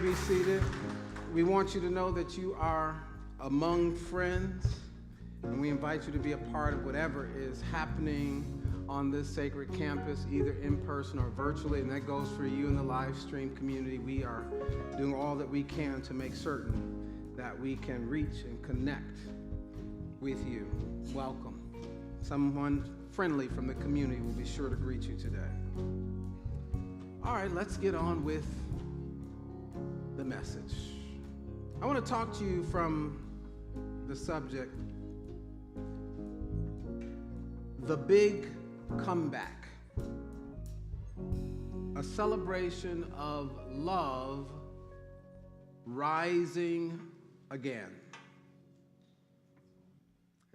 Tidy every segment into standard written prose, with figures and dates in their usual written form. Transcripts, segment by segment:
be seated. We want you to know that you are among friends, and we invite you to be a part of whatever is happening on this sacred campus, either in person or virtually, and that goes for you in the live stream community. We are doing all that we can to make certain that we can reach and connect with you. Welcome. Someone friendly from the community will be sure to greet you today. All right, let's get on with the message. I want to talk to you from the subject, the big comeback, a celebration of love rising again.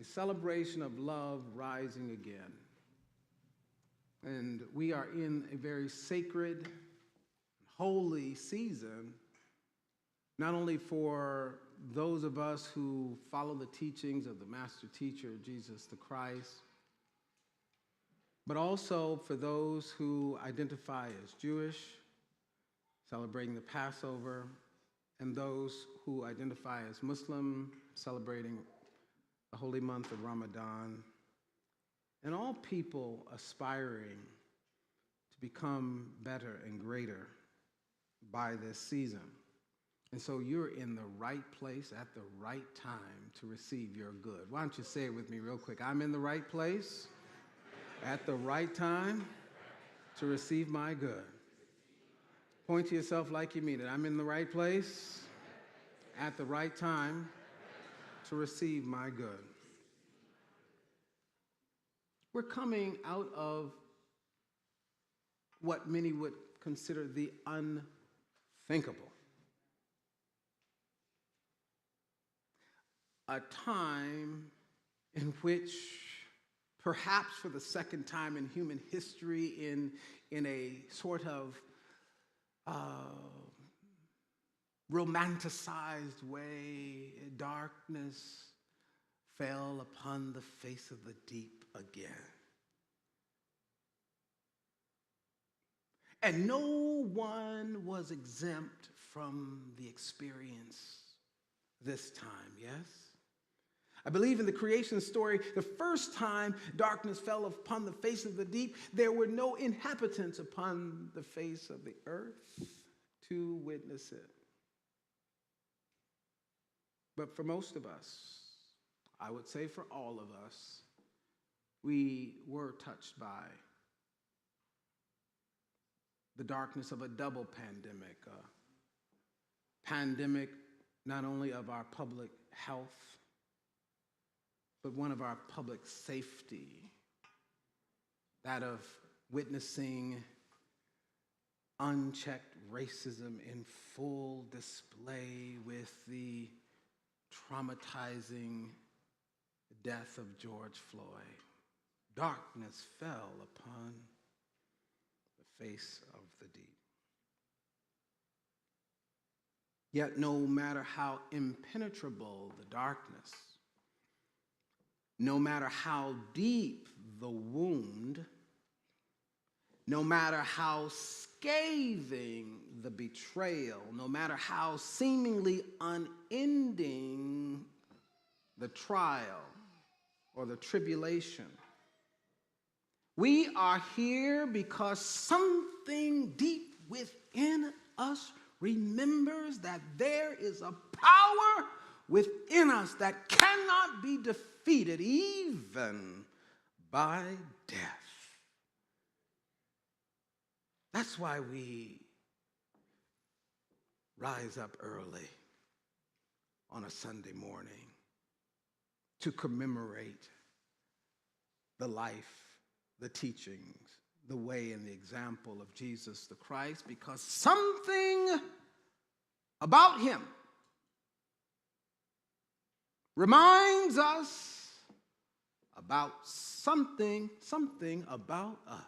A celebration of love rising again. And we are in a very sacred, holy season, not only for those of us who follow the teachings of the master teacher, Jesus the Christ, but also for those who identify as Jewish, celebrating the Passover, and those who identify as Muslim, celebrating the holy month of Ramadan, and all people aspiring to become better and greater by this season. And so you're in the right place at the right time to receive your good. Why don't you say it with me real quick? I'm in the right place at the right time to receive my good. Point to yourself like you mean it. I'm in the right place at the right time to receive my good. We're coming out of what many would consider the unthinkable. A time in which, perhaps for the second time in human history, in a sort of romanticized way, darkness fell upon the face of the deep again. And no one was exempt from the experience this time, yes? I believe in the creation story, the first time darkness fell upon the face of the deep, there were no inhabitants upon the face of the earth to witness it. But for most of us, I would say for all of us, we were touched by the darkness of a double pandemic, a pandemic not only of our public health, but one of our public safety, that of witnessing unchecked racism in full display with the traumatizing death of George Floyd. Darkness fell upon the face of the deep. Yet no matter how impenetrable the darkness, no matter how deep the wound, no matter how scathing the betrayal, no matter how seemingly unending the trial or the tribulation, we are here because something deep within us remembers that there is a power within us that cannot be defeated even by death. That's why we rise up early on a Sunday morning to commemorate the life, the teachings, the way and the example of Jesus the Christ, because something about him reminds us about something about us.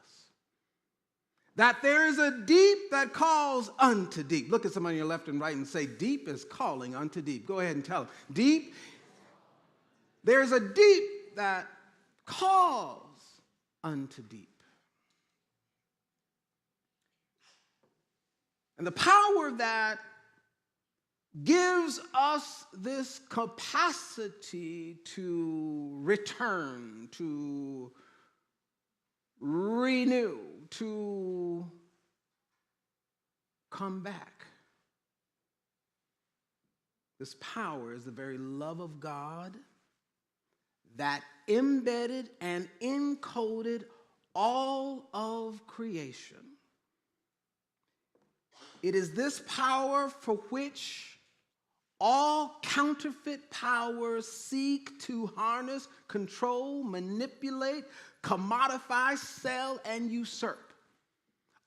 That there is a deep that calls unto deep. Look at somebody on your left and right and say, deep is calling unto deep. Go ahead and tell them. Deep, there's a deep that calls unto deep. And the power that gives us this capacity to return, to renew, to come back. This power is the very love of God that embedded and encoded all of creation. It is this power for which all counterfeit powers seek to harness, control, manipulate, commodify, sell, and usurp.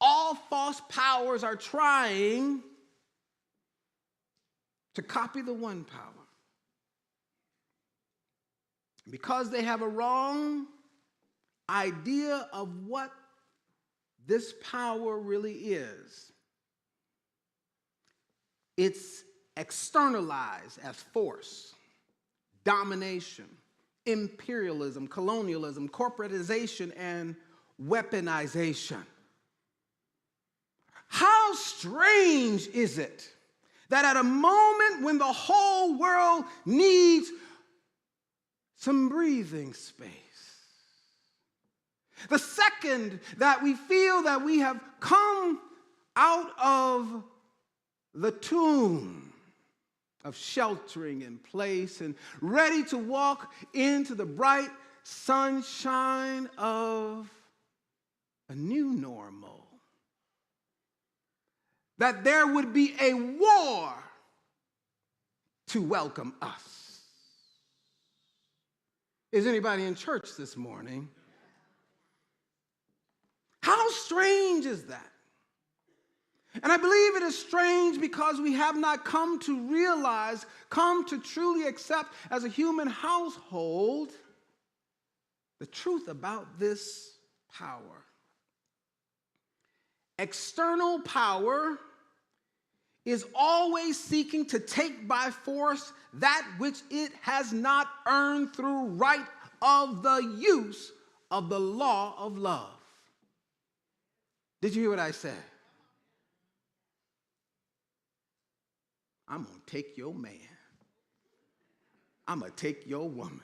All false powers are trying to copy the one power. Because they have a wrong idea of what this power really is. It's externalized as force, domination, imperialism, colonialism, corporatization, and weaponization. How strange is it that at a moment when the whole world needs some breathing space, the second that we feel that we have come out of the tomb of sheltering in place and ready to walk into the bright sunshine of a new normal, that there would be a war to welcome us. Is anybody in church this morning? How strange is that? And I believe it is strange because we have not come to realize, come to truly accept as a human household the truth about this power. External power is always seeking to take by force that which it has not earned through right of the use of the law of love. Did you hear what I said? I'm going to take your man. I'm going to take your woman.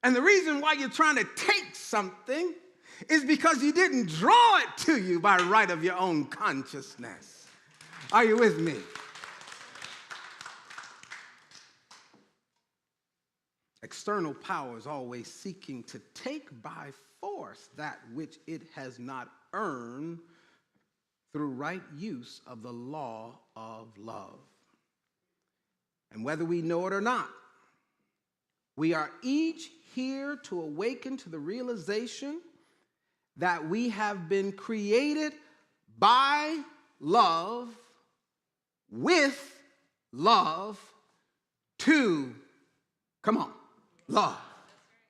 And the reason why you're trying to take something is because you didn't draw it to you by right of your own consciousness. Are you with me? External power is always seeking to take by force that which it has not earned through right use of the law of love. And whether we know it or not, we are each here to awaken to the realization that we have been created by love, with love, to, come on, love.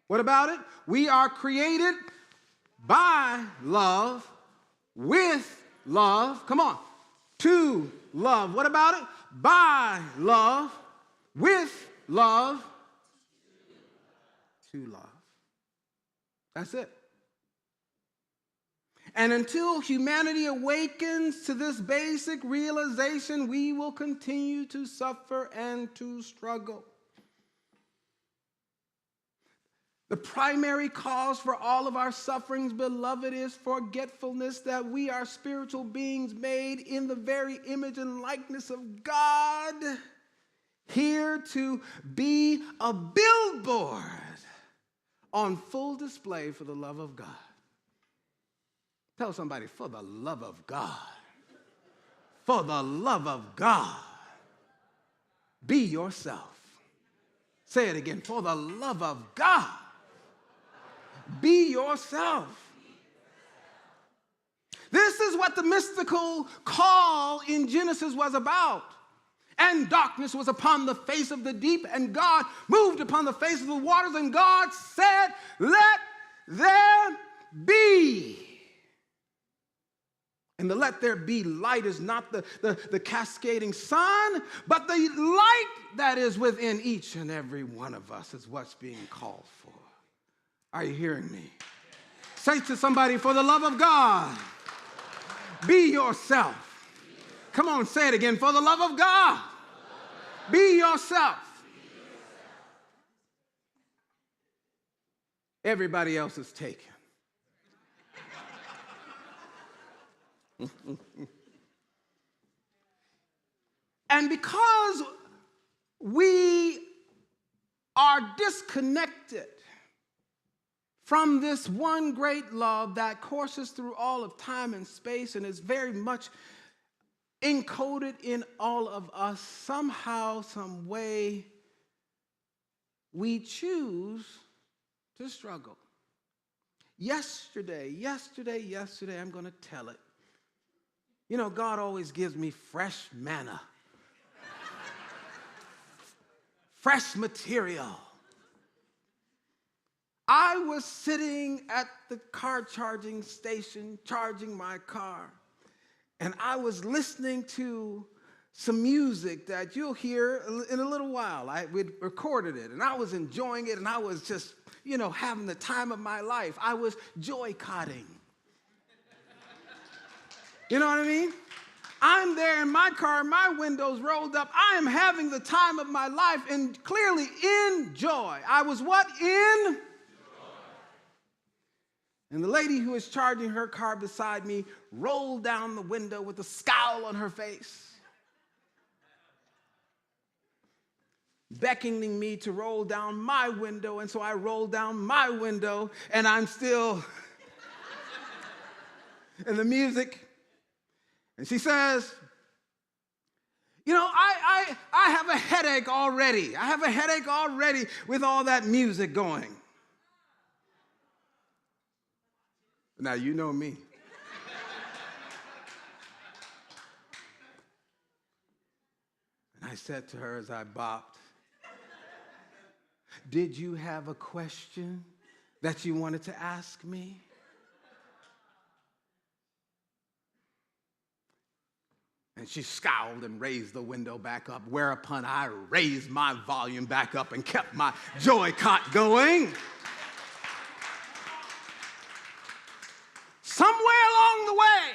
What about it? We are created by love, with love, come on, to love. What about it? By love, with love, to love. That's it. And until humanity awakens to this basic realization, we will continue to suffer and to struggle. The primary cause for all of our sufferings, beloved, is forgetfulness that we are spiritual beings made in the very image and likeness of God, here to be a billboard on full display for the love of God. Tell somebody, for the love of God. For the love of God. Be yourself. Say it again. For the love of God. Be yourself. This is what the mystical call in Genesis was about. And darkness was upon the face of the deep, and God moved upon the face of the waters, and God said, let there be. And the let there be light is not the cascading sun, but the light that is within each and every one of us is what's being called for. Are you hearing me? Say to somebody, for the love of God, be yourself. Come on, say it again. For the love of God. Be yourself. Everybody else is taken. And because we are disconnected from this one great love that courses through all of time and space and is very much encoded in all of us, somehow, some way, we choose to struggle. Yesterday, I'm going to tell it. You know, God always gives me fresh manna, fresh material. I was sitting at the car charging station, charging my car, and I was listening to some music that you'll hear in a little while. We'd recorded it, and I was enjoying it, and I was just, having the time of my life. I was joy-cotting. You know what I mean? I'm there in my car, my windows rolled up. I am having the time of my life and clearly in joy. I was what? In joy. And the lady who was charging her car beside me rolled down the window with a scowl on her face, beckoning me to roll down my window. And so I rolled down my window, and I'm still in the music. And she says, I have a headache already. I have a headache already with all that music going. Now, you know me. And I said to her as I bopped, did you have a question that you wanted to ask me? And she scowled and raised the window back up, whereupon I raised my volume back up and kept my joy-cot going. Somewhere along the way,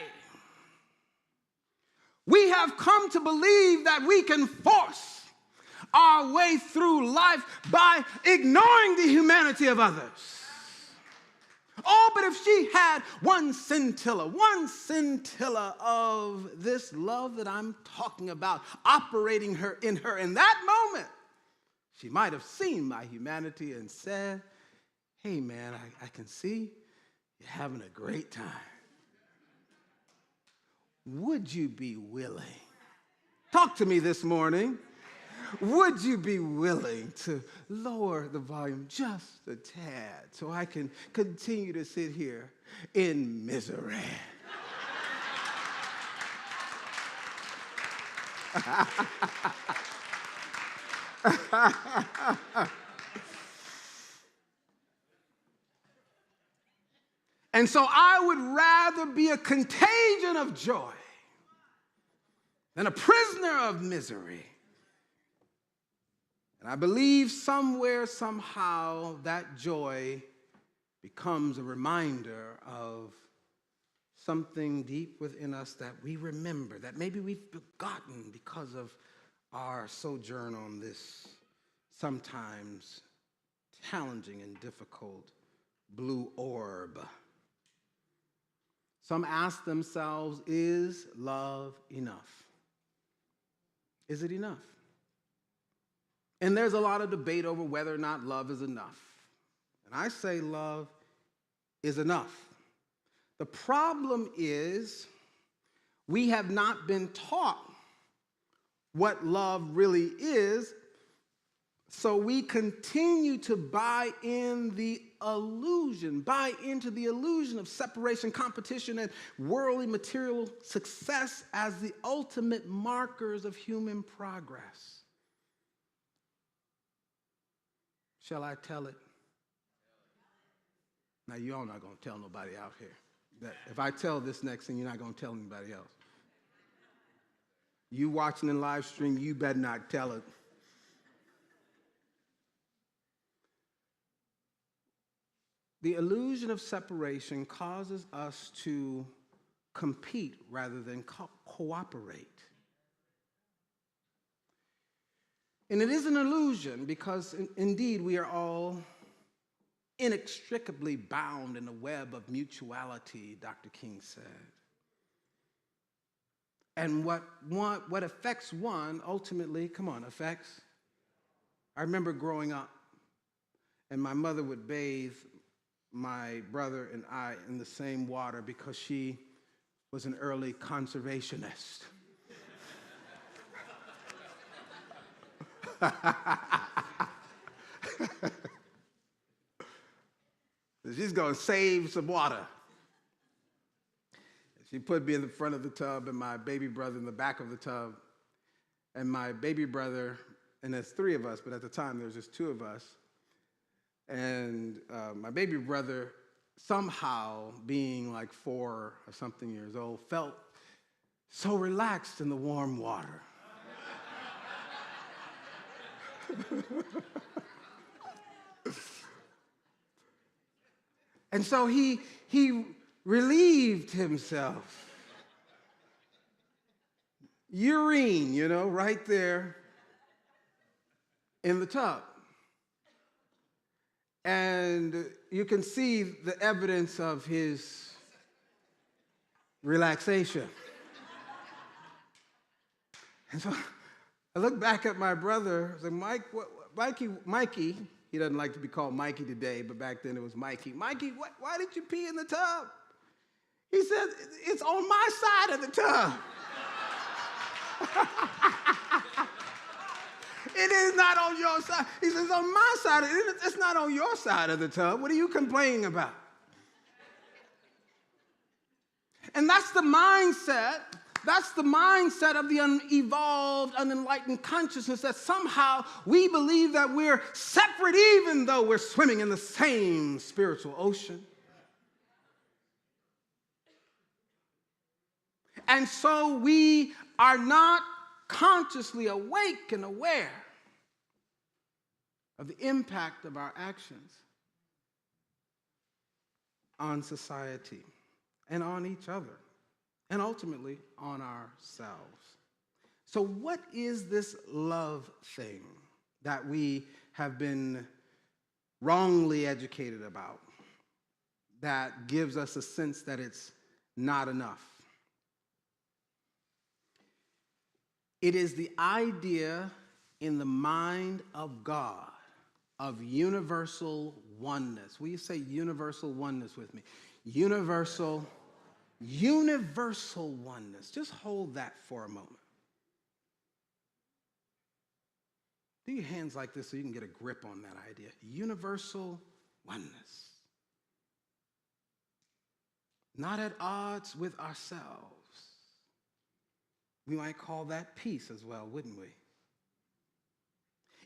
we have come to believe that we can force our way through life by ignoring the humanity of others. Oh, but if she had one scintilla of this love that I'm talking about operating in her in that moment, she might have seen my humanity and said, hey man, I can see you're having a great time. Would you be willing? Talk to me this morning. Would you be willing to lower the volume just a tad so I can continue to sit here in misery? And so I would rather be a contagion of joy than a prisoner of misery. And I believe somewhere, somehow, that joy becomes a reminder of something deep within us that we remember, that maybe we've forgotten because of our sojourn on this sometimes challenging and difficult blue orb. Some ask themselves, is love enough? Is it enough? And there's a lot of debate over whether or not love is enough. And I say love is enough. The problem is we have not been taught what love really is, so we continue to buy into the illusion of separation, competition, and worldly material success as the ultimate markers of human progress. Shall I tell it? Now, you all not going to tell nobody out here. That if I tell this next thing, you're not going to tell anybody else. You watching in live stream, you better not tell it. The illusion of separation causes us to compete rather than cooperate. And it is an illusion because indeed we are all inextricably bound in a web of mutuality, Dr. King said. And what affects one ultimately, affects. I remember growing up, and my mother would bathe my brother and I in the same water because she was an early conservationist. She's going to save some water. She put me in the front of the tub and my baby brother in the back of the tub. And my baby brother, and there's three of us, but at the time there was just two of us. And my baby brother, somehow, being like 4 or something years old, felt so relaxed in the warm water. And so he relieved himself. Urine, right there in the tub. And you can see the evidence of his relaxation. And so I look back at my brother. I was like, Mikey, he doesn't like to be called Mikey today, but back then it was Mikey. Mikey, why did you pee in the tub? He said, it's on my side of the tub. It is not on your side. He says, on my side. It's not on your side of the tub. What are you complaining about? And that's the mindset. That's the mindset of the unevolved, unenlightened consciousness, that somehow we believe that we're separate even though we're swimming in the same spiritual ocean. And so we are not consciously awake and aware of the impact of our actions on society and on each other and ultimately on ourselves. So what is this love thing that we have been wrongly educated about that gives us a sense that it's not enough? It is the idea in the mind of God of universal oneness. Will you say universal oneness with me? Universal oneness. Just hold that for a moment. Do your hands like this so you can get a grip on that idea. Universal oneness. Not at odds with ourselves. We might call that peace as well, wouldn't we?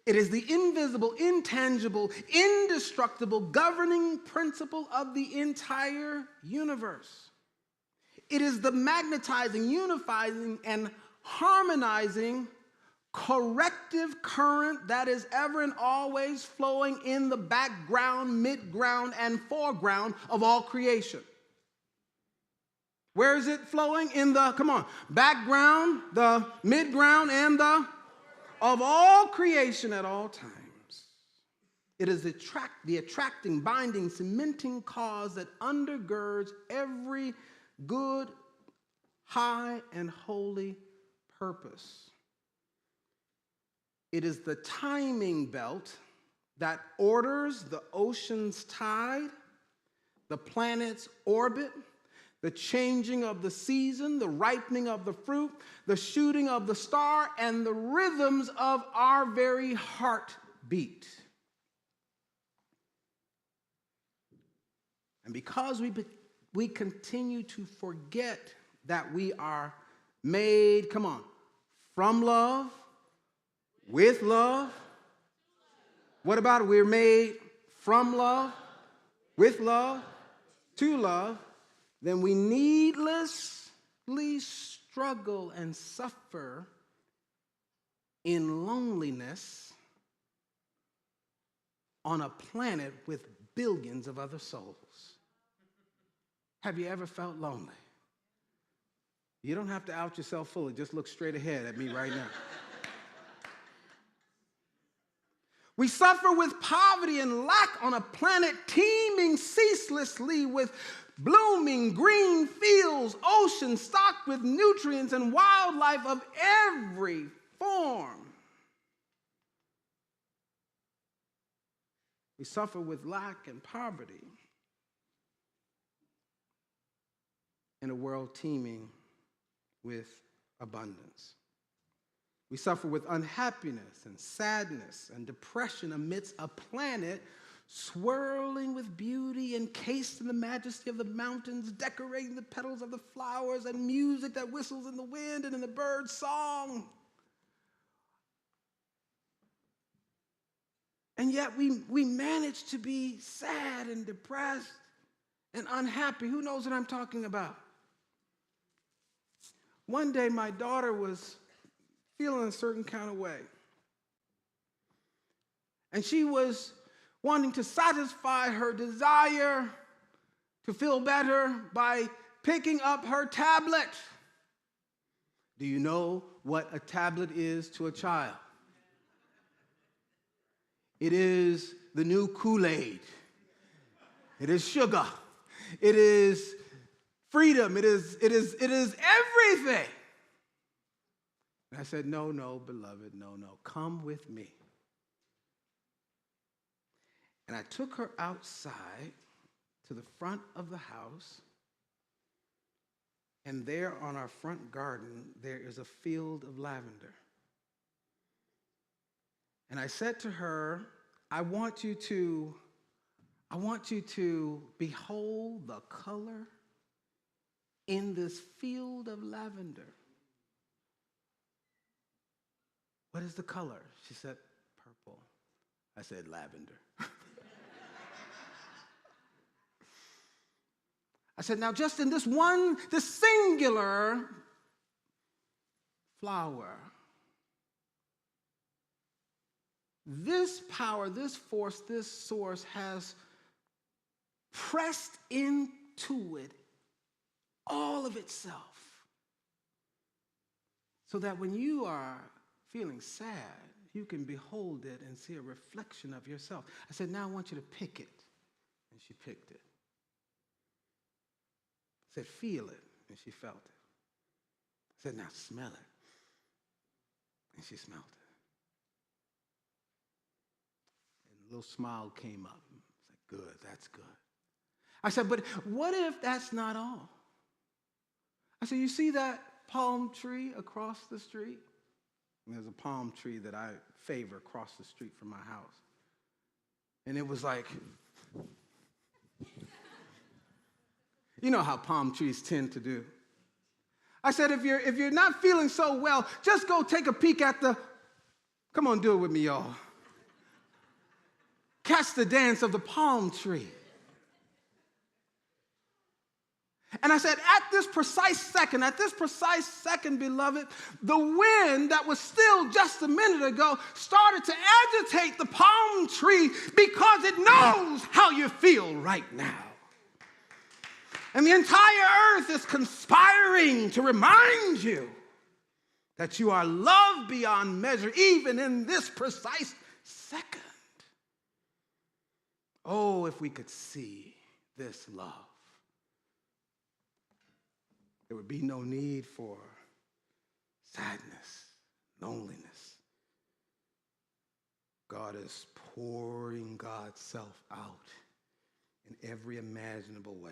It is the invisible, intangible, indestructible governing principle of the entire universe. It is the magnetizing, unifying, and harmonizing corrective current that is ever and always flowing in the background, midground, and foreground of all creation. Where is it flowing? In the, background, the midground, and of all creation at all times. It is the attracting, binding, cementing cause that undergirds every good, high, and holy purpose. It is the timing belt that orders the ocean's tide, the planet's orbit, the changing of the season, the ripening of the fruit, the shooting of the star, and the rhythms of our very heartbeat. And because we continue to forget that we are made, from love, with love. What about it? We're made from love, with love, to love. Then we needlessly struggle and suffer in loneliness on a planet with billions of other souls. Have you ever felt lonely? You don't have to out yourself fully. Just look straight ahead at me right now. We suffer with poverty and lack on a planet teeming ceaselessly with blooming green fields, oceans stocked with nutrients and wildlife of every form. We suffer with lack and poverty in a world teeming with abundance. We suffer with unhappiness and sadness and depression amidst a planet swirling with beauty, encased in the majesty of the mountains, decorating the petals of the flowers, and music that whistles in the wind and in the bird's song. And yet we manage to be sad and depressed and unhappy. Who knows what I'm talking about? One day my daughter was feeling a certain kind of way. And she was wanting to satisfy her desire to feel better by picking up her tablet. Do you know what a tablet is to a child? It is the new Kool-Aid. It is sugar. It is freedom. It is everything. And I said, no, beloved, no. Come with me. And I took her outside to the front of the house. And there on our front garden, there is a field of lavender. And I said to her, I want you to behold the color in this field of lavender. What is the color? She said, purple. I said, lavender. I said, now just in this singular flower, this power, this force, this source has pressed into it all of itself. So that when you are feeling sad, you can behold it and see a reflection of yourself. I said, now I want you to pick it. And she picked it. I said, feel it. And she felt it. I said, now smell it. And she smelled it. And a little smile came up. I said, good, that's good. I said, but what if that's not all? I said, you see that palm tree across the street? And there's a palm tree that I favor across the street from my house. And it was like, you know how palm trees tend to do. I said, if you're not feeling so well, just go take a peek at come on, do it with me, y'all. Catch the dance of the palm tree. And I said, at this precise second, beloved, the wind that was still just a minute ago started to agitate the palm tree because it knows how you feel right now. And the entire earth is conspiring to remind you that you are loved beyond measure, even in this precise second. Oh, if we could see this love. There would be no need for sadness, loneliness. God is pouring God's self out in every imaginable way.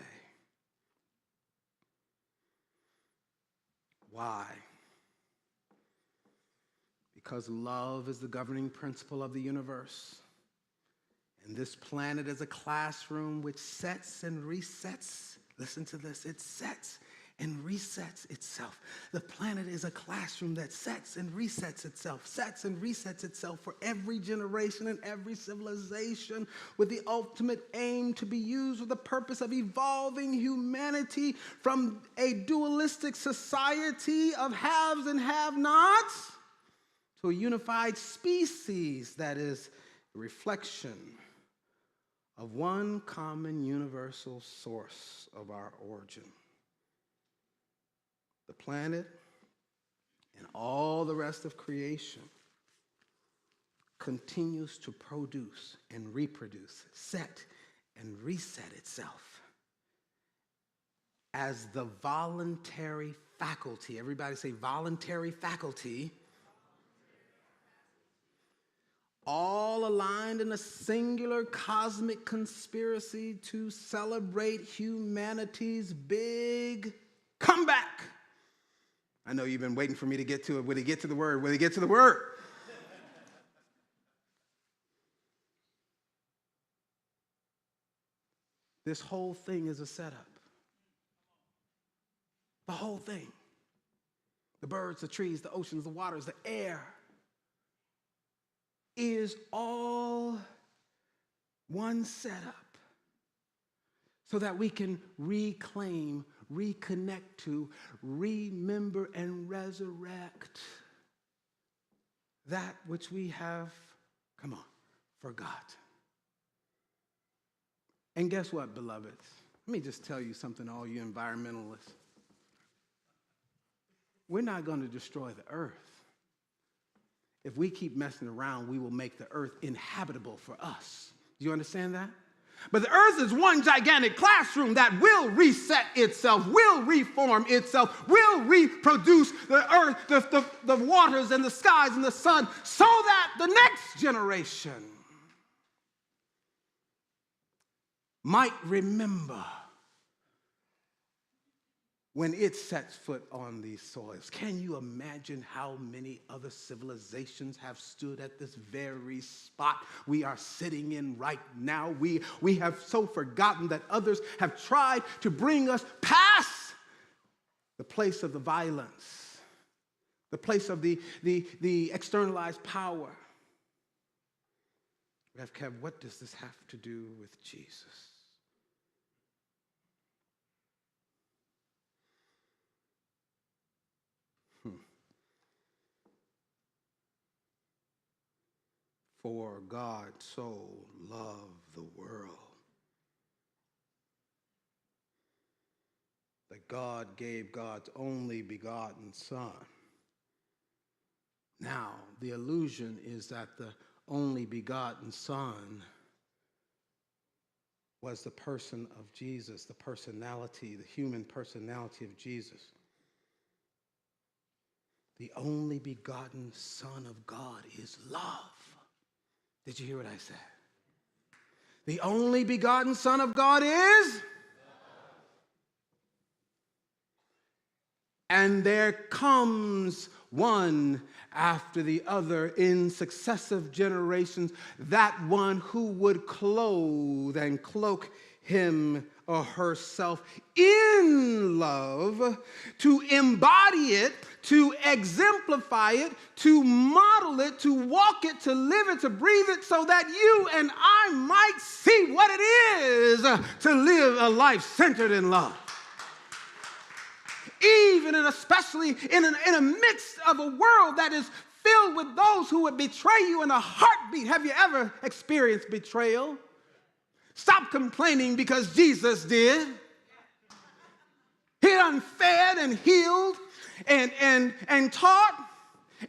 Why? Because love is the governing principle of the universe. And this planet is a classroom which sets and resets. Listen to this. It sets and resets itself. The planet is a classroom that sets and resets itself for every generation and every civilization, with the ultimate aim to be used with the purpose of evolving humanity from a dualistic society of haves and have-nots to a unified species that is a reflection of one common universal source of our origin. the planet, and all the rest of creation continues to produce and reproduce, set and reset itself as the voluntary faculty. Everybody say voluntary faculty. All aligned in a singular cosmic conspiracy to celebrate humanity's big comeback. I know you've been waiting for me to get to it. Will he get to the word? Will he get to the word? This whole thing is a setup. The whole thing. The birds, the trees, the oceans, the waters, the air is all one setup so that we can reclaim, reconnect to, remember, and resurrect that which we have, forgot. And guess what, beloveds? Let me just tell you something, all you environmentalists. We're not going to destroy the earth. If we keep messing around, we will make the earth inhabitable for us. Do you understand that? But the earth is one gigantic classroom that will reset itself, will reform itself, will reproduce the earth, the waters and the skies and the sun, so that the next generation might remember when it sets foot on these soils. Can you imagine how many other civilizations have stood at this very spot we are sitting in right now? We have so forgotten that others have tried to bring us past the place of the violence, the place of the externalized power. Kev, what does this have to do with Jesus? For God so loved the world that God gave God's only begotten Son. Now, the illusion is that the only begotten Son was the person of Jesus, the personality, the human personality of Jesus. The only begotten Son of God is love. Did you hear what I said? The only begotten Son of God is? And there comes one after the other in successive generations, that one who would clothe and cloak him or herself in love, to embody it, to exemplify it, to model it, to walk it, to live it, to breathe it, so that you and I might see what it is to live a life centered in love. Even and especially in a midst of a world that is filled with those who would betray you in a heartbeat. Have you ever experienced betrayal? Stop complaining because Jesus did. He done fed and healed and taught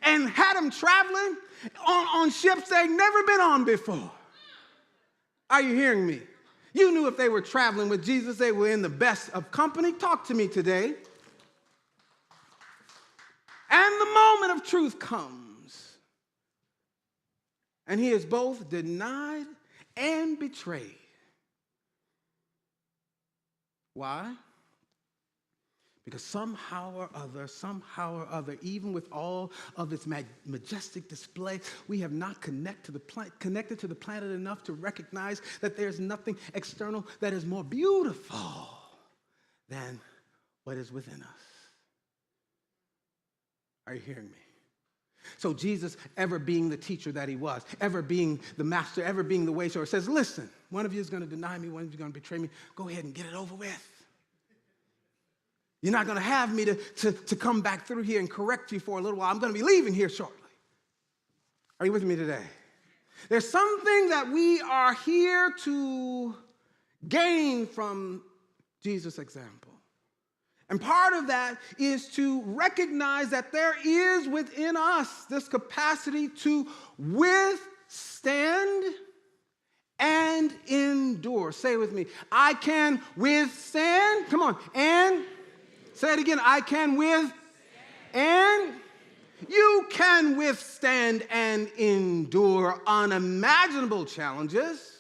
and had them traveling on ships they'd never been on before. Are you hearing me? You knew if they were traveling with Jesus, they were in the best of company. Talk to me today. And the moment of truth comes, and he is both denied and betrayed. Why? Because somehow or other, even with all of its majestic display, we have not connected to the planet enough to recognize that there's nothing external that is more beautiful than what is within us. Are you hearing me? So Jesus, ever being the teacher that he was, ever being the master, ever being the way shower, says, listen, one of you is going to deny me, one of you is going to betray me. Go ahead and get it over with. You're not going to have me to come back through here and correct you for a little while. I'm going to be leaving here shortly. Are you with me today? There's something that we are here to gain from Jesus' example. And part of that is to recognize that there is within us this capacity to withstand and endure. Say it with me. I can withstand. Come on. And say it again. I can withstand. And you can withstand and endure unimaginable challenges.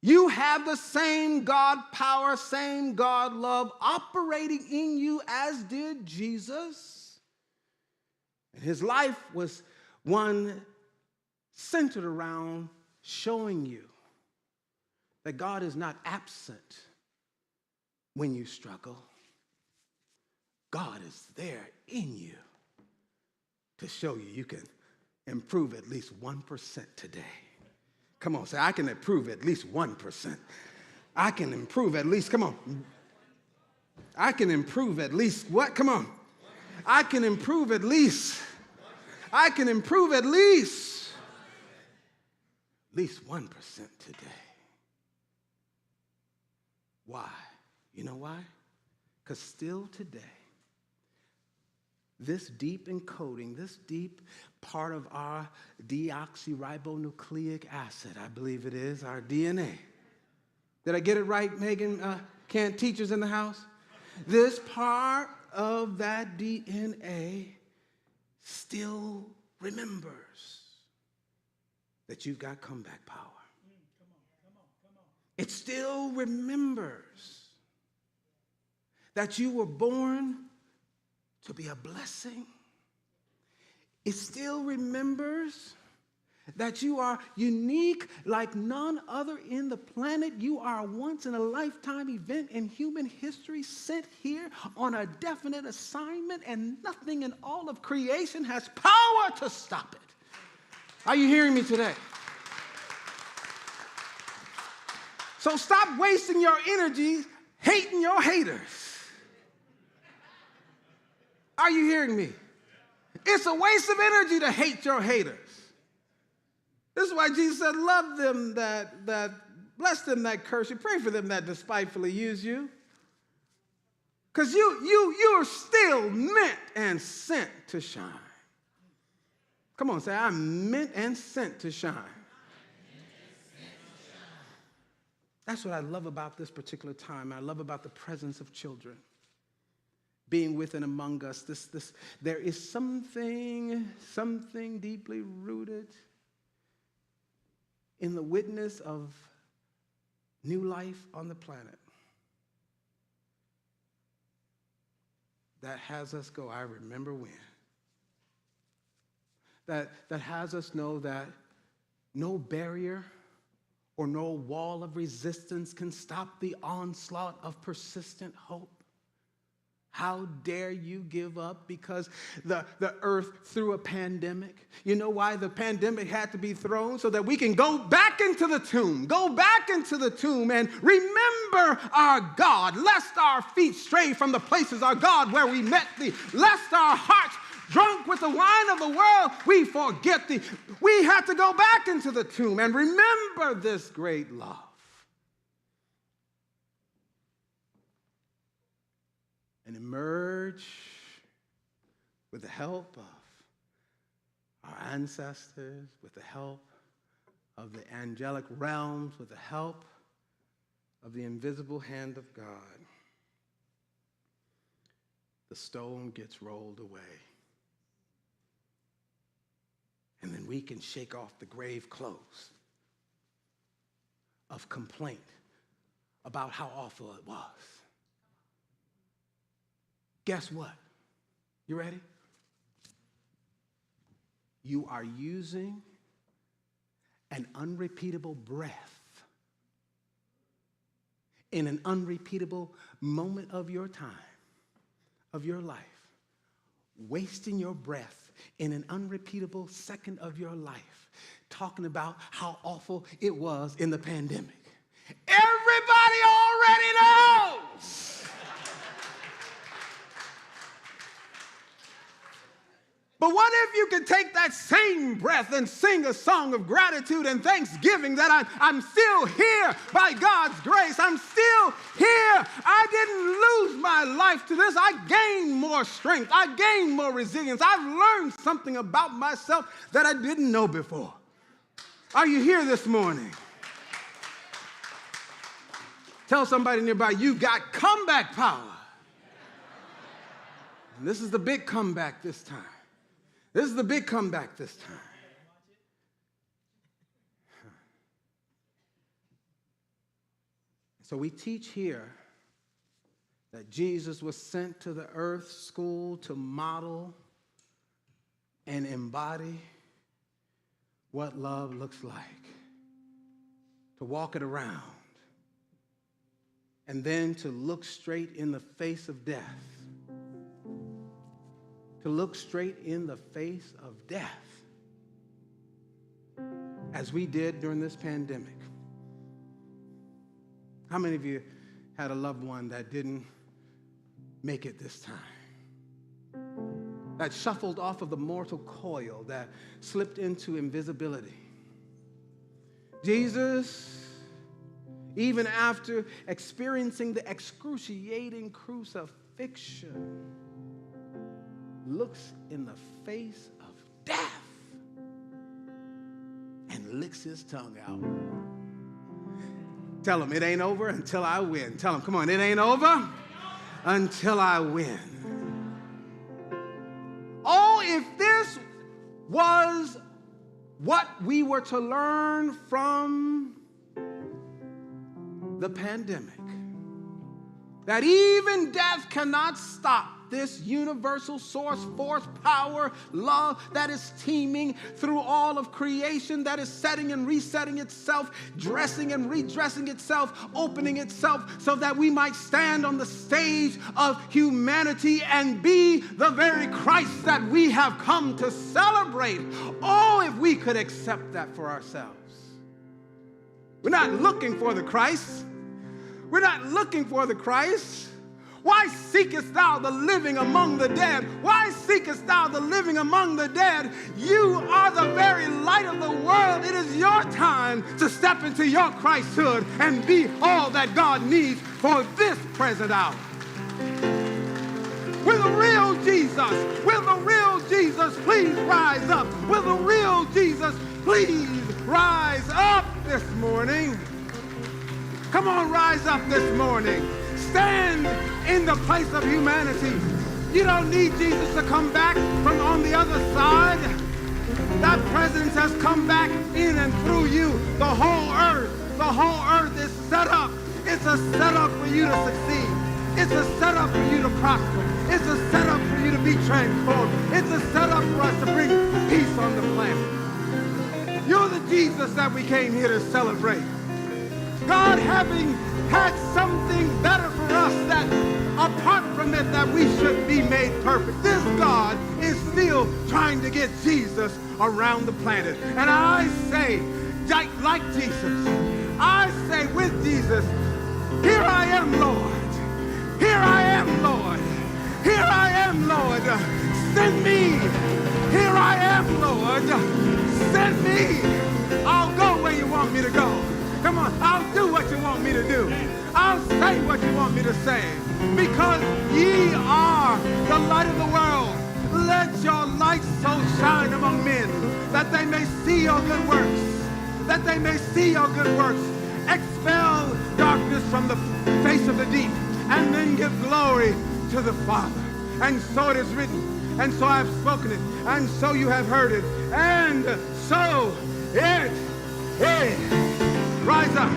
You have the same God power, same God love operating in you as did Jesus. And his life was one centered around showing you that God is not absent when you struggle. God is there in you to show you can improve at least 1% today. Come on, say, I can improve at least 1%. I can improve at least, come on. I can improve at least what? Come on. I can improve at least. I can improve at least 1% today. Why? You know why? Because still today, this deep encoding, this deep part of our deoxyribonucleic acid, I believe it is, our DNA. Did I get it right, Megan? Teachers in the house? This part of that DNA still remembers that you've got comeback power. It still remembers that you were born to be a blessing. It still remembers that you are unique like none other in the planet. You are a once-in-a-lifetime event in human history sent here on a definite assignment, and nothing in all of creation has power to stop it. Are you hearing me today? So stop wasting your energy hating your haters. Are you hearing me? It's a waste of energy to hate your haters. This is why Jesus said, love them that bless them that curse you, pray for them that despitefully use you. Because you're still meant and sent to shine. Come on, say, I'm meant and sent to shine. That's what I love about this particular time. I love about the presence of children being with and among us. There is something deeply rooted in the witness of new life on the planet that has us go, I remember when. That has us know that no barrier or no wall of resistance can stop the onslaught of persistent hope. How dare you give up because the earth threw a pandemic? You know why the pandemic had to be thrown? So that we can go back into the tomb. Go back into the tomb and remember our God, lest our feet stray from the places, our God, where we met thee. Lest our hearts, drunk with the wine of the world, we forget thee. We have to go back into the tomb and remember this great love. And emerge with the help of our ancestors, with the help of the angelic realms, with the help of the invisible hand of God. The stone gets rolled away. And then we can shake off the grave clothes of complaint about how awful it was. Guess what? You ready? You are using an unrepeatable breath in an unrepeatable moment of your time, of your life, wasting your breath in an unrepeatable second of your life, talking about how awful it was in the pandemic. Everybody already knows. But what if you could take that same breath and sing a song of gratitude and thanksgiving that I'm still here by God's grace. I'm still here. I didn't lose my life to this. I gained more strength. I gained more resilience. I've learned something about myself that I didn't know before. Are you here this morning? Tell somebody nearby, you've got comeback power. And this is the big comeback this time. This is the big comeback this time. So we teach here that Jesus was sent to the earth school to model and embody what love looks like, to walk it around, and then to look straight in the face of death. To look straight in the face of death, as we did during this pandemic. How many of you had a loved one that didn't make it this time? That shuffled off of the mortal coil, that slipped into invisibility? Jesus, even after experiencing the excruciating crucifixion, looks in the face of death and licks his tongue out. Tell him, it ain't over until I win. Tell him, come on, it ain't over until I win. Oh, if this was what we were to learn from the pandemic, that even death cannot stop this universal source, force, power, love that is teeming through all of creation, that is setting and resetting itself, dressing and redressing itself, opening itself so that we might stand on the stage of humanity and be the very Christ that we have come to celebrate. Oh, if we could accept that for ourselves. We're not looking for the Christ. We're not looking for the Christ. Why seekest thou the living among the dead? Why seekest thou the living among the dead? You are the very light of the world. It is your time to step into your Christhood and be all that God needs for this present hour. Will the real Jesus please rise up? Will the real Jesus please rise up this morning? Come on, rise up this morning. Stand in the place of humanity. You don't need Jesus to come back from on the other side. That presence has come back in and through you. The whole earth is set up. It's a setup for you to succeed. It's a setup for you to prosper. It's a setup for you to be transformed. It's a setup for us to bring peace on the planet. You're the Jesus that we came here to celebrate. God having had something better for us, that apart from it that we should be made perfect. This God is still trying to get Jesus around the planet. And I say, like Jesus, I say with Jesus, here I am, Lord. Here I am, Lord. Here I am, Lord. Send me. Here I am, Lord. Send me. I'll go where you want me to go. Come on, I'll do what you want me to do. I'll say what you want me to say. Because ye are the light of the world. Let your light so shine among men that they may see your good works. That they may see your good works. Expel darkness from the face of the deep, and then give glory to the Father. And so it is written, and so I have spoken it, and so you have heard it, and so it is. Rise up.